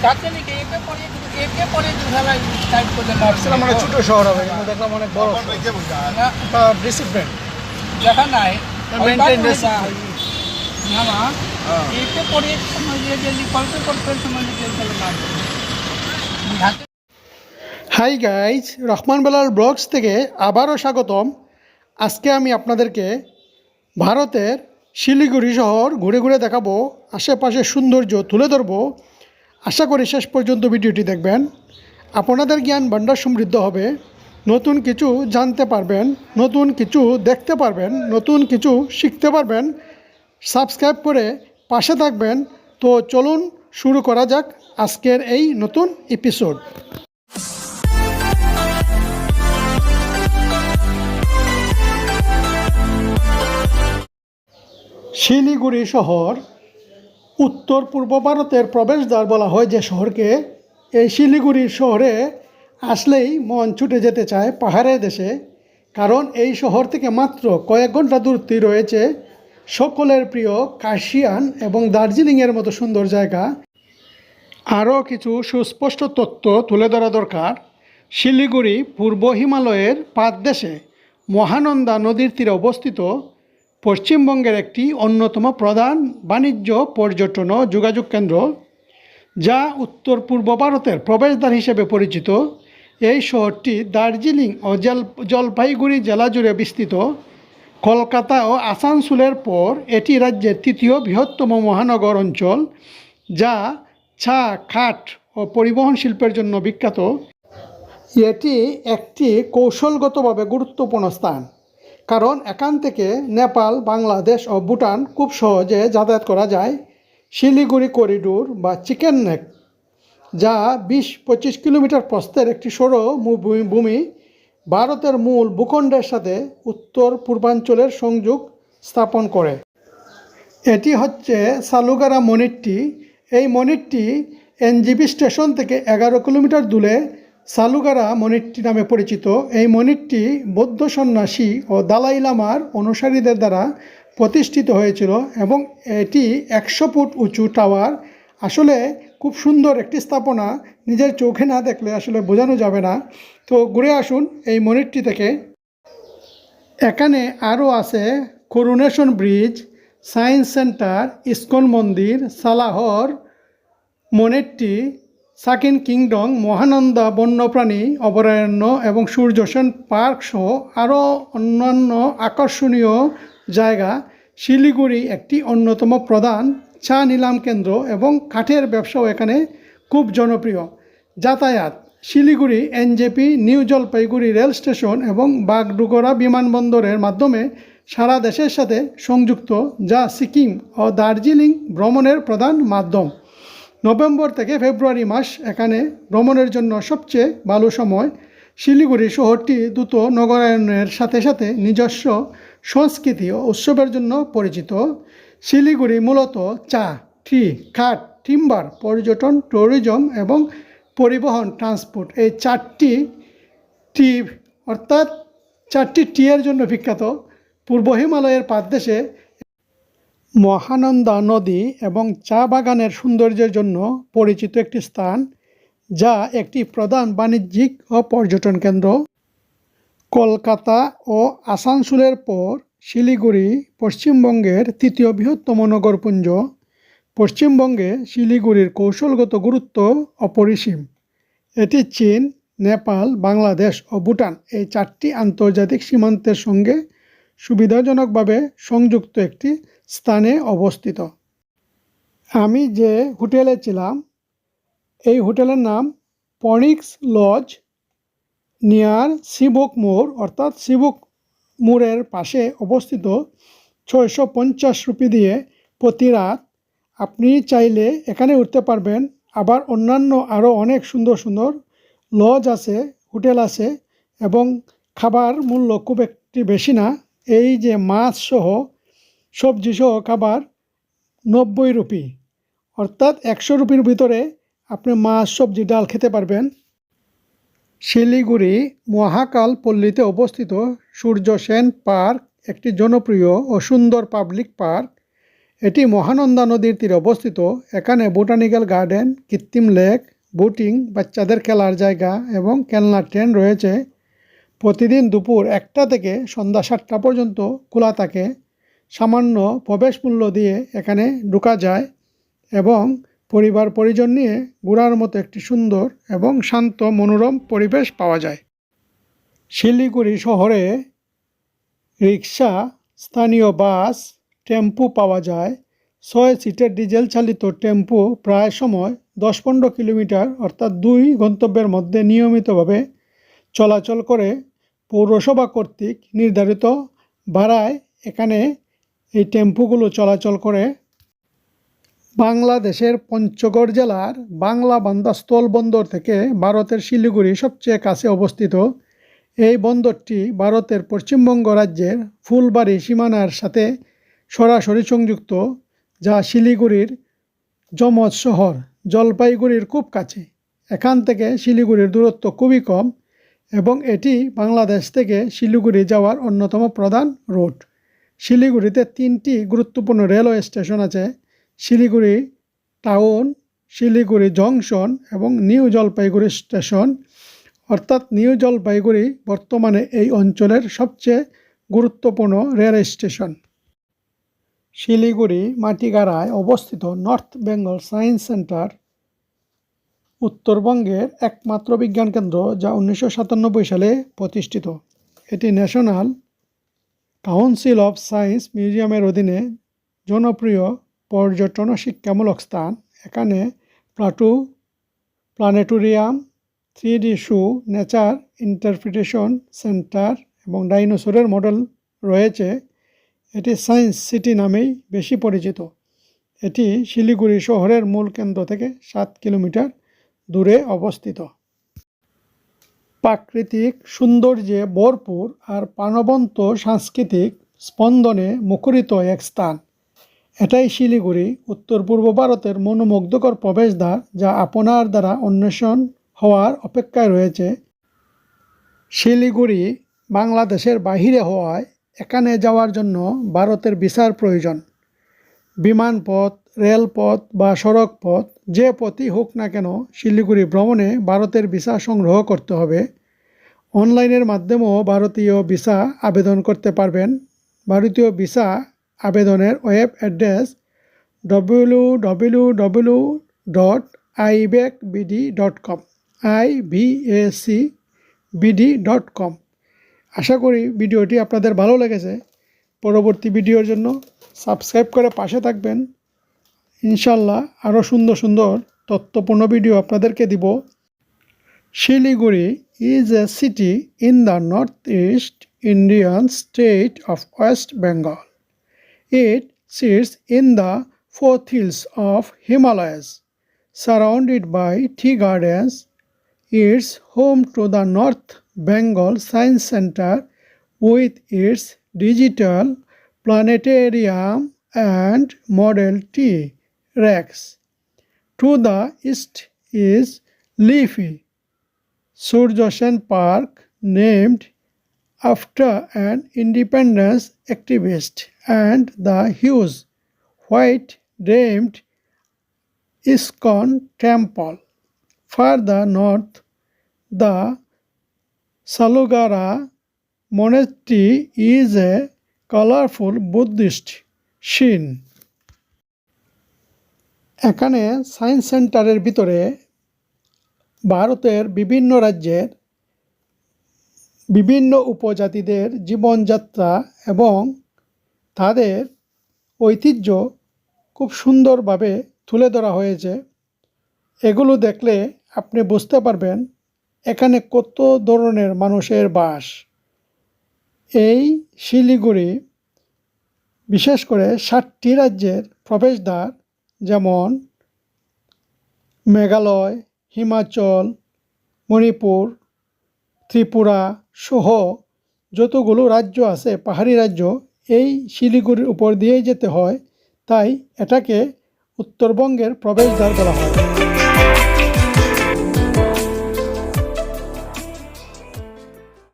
দার্জিলিং একে পরে দুধালা টাইপ করলে ভাবছিলাম মানে ছোটো শহর হবে, কিন্তু দেখলাম অনেক বড় ডিসিপ্লিন দেখা নাই মেনটেনেন্স। না একে পরে সময় দিয়ে গেলি কল্পে সময় দিয়ে গেলে না। Hi guys, Rahman Belal blogs থেকে আবারও স্বাগতম। আজকে আমি আপনাদেরকে ভারতের শিলিগুড়ি শহর ঘুরে ঘুরে দেখাবো, আশেপাশের সৌন্দর্য তুলে ধরবো। আশা করি শেষ পর্যন্ত ভিডিওটি দেখবেন, আপনাদের জ্ঞান ভাণ্ডার সমৃদ্ধ হবে, নতুন কিছু জানতে পারবেন, নতুন কিছু দেখতে পারবেন, নতুন কিছু শিখতে পারবেন। সাবস্ক্রাইব করে পাশে থাকবেন। তো চলুন শুরু করা যাক আজকের এই নতুন এপিসোড। শিলিগুড়ি শহর উত্তর পূর্ব ভারতের প্রবেশদ্বার বলা হয় যে শহরকে। এই শিলিগুড়ি শহরে আসলেই মন ছুটে যেতে চায় পাহাড়ের দেশে, কারণ এই শহর থেকে মাত্র কয়েক ঘন্টা দূরত্বে রয়েছে সকলের প্রিয় কার্শিয়াং এবং দার্জিলিংয়ের মতো সুন্দর জায়গা। আরও কিছু সুস্পষ্ট তথ্য তুলে ধরা দরকার। শিলিগুড়ি পূর্ব হিমালয়ের পাদদেশে মহানন্দা নদীর তীরে অবস্থিত, পশ্চিমবঙ্গের একটি অন্যতম প্রধান বাণিজ্য, পর্যটন ও যোগাযোগ কেন্দ্র, যা উত্তর পূর্ব ভারতের প্রবেশদ্বার হিসেবে পরিচিত। এই শহরটি দার্জিলিং ও জলপাইগুড়ি জেলা জুড়ে বিস্তৃত। কলকাতা ও আসানসোলের পর এটি রাজ্যের তৃতীয় বৃহত্তম মহানগর অঞ্চল, যা চা, কাঠ ও পরিবহন শিল্পের জন্য বিখ্যাত। এটি একটি কৌশলগতভাবে গুরুত্বপূর্ণ স্থান, কারণ এখান থেকে নেপাল, বাংলাদেশ ও ভুটান খুব সহজে যাতায়াত করা যায়। শিলিগুড়ি করিডোর বা চিকেন নেক, যা 20-25 কিলোমিটার প্রস্থের একটি সরু ভূমি, ভারতের মূল ভূখণ্ডের সাথে উত্তর পূর্বাঞ্চলের সংযোগ স্থাপন করে। এটি হচ্ছে সালুগারা মনিট্টি। এই মনিট্টি এনজিপি স্টেশন থেকে 11 কিলোমিটার দূরে সালুগারা মনিট্টি নামে পরিচিত। এই মনিট্টি বৌদ্ধ সন্ন্যাসী ও দালাই লামার অনুসারীদের দ্বারা প্রতিষ্ঠিত হয়েছিল এবং এটি 100 ফুট উঁচু টাওয়ার। আসলে খুব সুন্দর একটি স্থাপনা, নিজের চোখে না দেখলে আসলে বোঝানো যাবে না। তো ঘুরে আসুন এই মনিট্টি থেকে। এখানে আরও আছে করুনেশন ব্রিজ, সায়েন্স সেন্টার, ইস্কন মন্দির, সালাহর মনেট্টি, সাকিন কিংডম, মহানন্দা বন্যপ্রাণী অভয়ারণ্য এবং সূর্য সেন পার্ক সহ আরও অন্যান্য আকর্ষণীয় জায়গা। শিলিগুড়ি একটি অন্যতম প্রধান চা নিলাম কেন্দ্র এবং কাঠের ব্যবসাও এখানে খুব জনপ্রিয়। যাতায়াত: Siliguri NJP, new Jalpaiguri rail station এবং বাগডোগরা বিমানবন্দরের মাধ্যমে সারা দেশের সাথে সংযুক্ত, যা সিকিম ও দার্জিলিং ভ্রমণের প্রধান মাধ্যম। নভেম্বর থেকে ফেব্রুয়ারি মাস এখানে ভ্রমণের জন্য সবচেয়ে ভালো সময়। শিলিগুড়ি শহরটি দ্রুত নগরায়নের সাথে সাথে নিজস্ব সংস্কৃতি ও উৎসবের জন্য পরিচিত। শিলিগুড়ি মূলত চা, টি, কাঠ, টিম্বার, পর্যটন, ট্যুরিজম এবং পরিবহন, ট্রান্সপোর্ট, এই 4টি টি অর্থাৎ 4টি টি এর জন্য বিখ্যাত। পূর্ব হিমালয়ের পাদদেশে মহানন্দা নদী এবং চা বাগানের সৌন্দর্যের জন্য পরিচিত একটি স্থান, যা একটি প্রধান বাণিজ্যিক ও পর্যটন কেন্দ্র। কলকাতা ও আসানসোলের পর শিলিগুড়ি পশ্চিমবঙ্গের তৃতীয় বৃহত্তম নগরপুঞ্জ। পশ্চিমবঙ্গে শিলিগুড়ির কৌশলগত গুরুত্ব অপরিসীম। এটি চীন, নেপাল, বাংলাদেশ ও ভুটান এই 4টি আন্তর্জাতিক সীমান্তের সঙ্গে সুবিধাজনকভাবে সংযুক্ত একটি স্থানে অবস্থিত। আমি যে হোটেলে ছিলাম, এই হোটেলের নাম ফনিক্স লজ, নিয়ার সিবক মোড়, অর্থাৎ সিবক মোড়ের পাশে অবস্থিত। 650 রুপি দিয়ে প্রতি রাত আপনি চাইলে এখানে উঠতে পারবেন। আবার অন্যান্য আরও অনেক সুন্দর সুন্দর লজ আছে, হোটেল আছে এবং খাবার মূল্য খুব একটি বেশি না। এই যে মাছ সহ, সবজি সহ খাবার 90 রুপি, অর্থাৎ 100 রুপির ভিতরে আপনি মাছ, সবজি, ডাল খেতে পারবেন। শিলিগুড়ি মহাকাল পল্লীতে অবস্থিত সূর্য সেন পার্ক একটি জনপ্রিয় ও সুন্দর পাবলিক পার্ক। এটি মহানন্দা নদীর তীরে অবস্থিত। এখানে বোটানিক্যাল গার্ডেন, কৃত্রিম লেক, বোটিং, বাচ্চাদের খেলার জায়গা এবং খেলনার ট্রেন রয়েছে। প্রতিদিন দুপুর 1টা থেকে সন্ধ্যা 7টা পর্যন্ত খোলা থাকে। সামান্য প্রবেশ মূল্য দিয়ে এখানে ঢোকা যায় এবং পরিবার পরিজন নিয়ে ঘোরার মতো একটি সুন্দর এবং শান্ত মনোরম পরিবেশ পাওয়া যায়। শিলিগুড়ি শহরে রিক্সা, স্থানীয় বাস, টেম্পু পাওয়া যায়। 6 সিটের ডিজেল চালিত টেম্পু প্রায় সময় 10-15 কিলোমিটার অর্থাৎ 2 গন্তব্যের মধ্যে নিয়মিতভাবে চলাচল করে। পৌরসভা কর্তৃক নির্ধারিত ভাড়ায় এখানে এই টেম্পুগুলো চলাচল করে। বাংলাদেশের পঞ্চগড় জেলার বাংলাবান্ধা স্থলবন্দর থেকে ভারতের শিলিগুড়ি সবচেয়ে কাছে অবস্থিত। এই বন্দরটি ভারতের পশ্চিমবঙ্গ রাজ্যের ফুলবাড়ী সীমানার সাথে সরাসরি সংযুক্ত, যা শিলিগুড়ির যমজ শহর জলপাইগুড়ির খুব কাছে। এখান থেকে শিলিগুড়ির দূরত্ব খুবই কম এবং এটি বাংলাদেশ থেকে শিলিগুড়ি যাওয়ার অন্যতম প্রধান রুট। শিলিগুড়িতে 3টি গুরুত্বপূর্ণ রেলওয়ে স্টেশন আছে: শিলিগুড়ি টাউন, শিলিগুড়ি জংশন এবং নিউ জলপাইগুড়ি স্টেশন। অর্থাৎ নিউ জলপাইগুড়ি বর্তমানে এই অঞ্চলের সবচেয়ে গুরুত্বপূর্ণ রেল স্টেশন। শিলিগুড়ি মাটিগাড়ায় অবস্থিত নর্থ বেঙ্গল সায়েন্স সেন্টার উত্তরবঙ্গের একমাত্র বিজ্ঞান কেন্দ্র, যা 1997 সালে প্রতিষ্ঠিত। এটি ন্যাশনাল কাউন্সিল অফ সায়েন্স মিউজিয়ামের অধীনে জনপ্রিয় পর্যটন ও শিক্ষামূলক স্থান। এখানে planetarium, 3D show, nature interpretation centre এবং ডাইনোসরের মডেল রয়েছে। এটি সায়েন্স সিটি নামেই বেশি পরিচিত। এটি শিলিগুড়ি শহরের মূল কেন্দ্র থেকে 7 কিলোমিটার দূরে অবস্থিত। প্রাকৃতিক সৌন্দর্যে ভরপুর আর প্রাণবন্ত সাংস্কৃতিক স্পন্দনে মুখরিত এক স্থান। এটাই শিলিগুড়ি, উত্তর পূর্ব ভারতের মনোমুগ্ধকর প্রবেশদ্বার, যা আপনার দ্বারা অন্বেষণ হওয়ার অপেক্ষায় রয়েছে। শিলিগুড়ি বাংলাদেশের বাহিরে হওয়ায় এখানে যাওয়ার জন্য ভারতের ভিসার প্রয়োজন। বিমানপথ, রেলপথ বা সড়ক পথ, যে পথই হোক না কেন, শিলিগুড়ি ভ্রমণে ভারতের ভিসা সংগ্রহ করতে হবে। অনলাইনের মাধ্যমেও ভারতীয় ভিসা আবেদন করতে পারবেন। ভারতীয় ভিসা আবেদনের ওয়েব অ্যাড্রেস www.ibacbd.com ibacbd.com। আশা করি ভিডিওটি আপনাদের ভালো লেগেছে। পরবর্তী ভিডিওর জন্য সাবস্ক্রাইব করে পাশে থাকবেন। ইনশাল্লাহ আরও সুন্দর সুন্দর তথ্যপূর্ণ ভিডিও আপনাদেরকে দিব। Siliguri is a city in the northeast Indian state of West Bengal. It sits in the foothills of Himalayas, surrounded by tea gardens. It's home to the North Bengal Science Center with its digital planetarium and Model T Rex. To the east is leafy Surya Sen Park, named after an independence activist, and the huge white-domed ISKCON temple. Further north, the Salugara monastery is a colorful Buddhist shrine. এখানে science সেন্টারের ভিতরে ভারতের বিভিন্ন রাজ্যের বিভিন্ন উপজাতিদের জীবনযাত্রা এবং তাদের ঐতিহ্য খুব সুন্দরভাবে তুলে ধরা হয়েছে। এগুলো দেখলে আপনি বুঝতে পারবেন এখানে কত ধরনের মানুষের বাস। এই শিলিগুড়ি বিশেষ করে 7টি রাজ্যের প্রবেশদ্বার, যেমন মেঘালয়, হিমাচল, মণিপুর, ত্রিপুরা সহ যতগুলো রাজ্য আছে, পাহাড়ি রাজ্য, এই শিলিগুড়ির উপর দিয়েই যেতে হয়। তাই এটাকে উত্তরবঙ্গের প্রবেশদ্বার বলা হয়।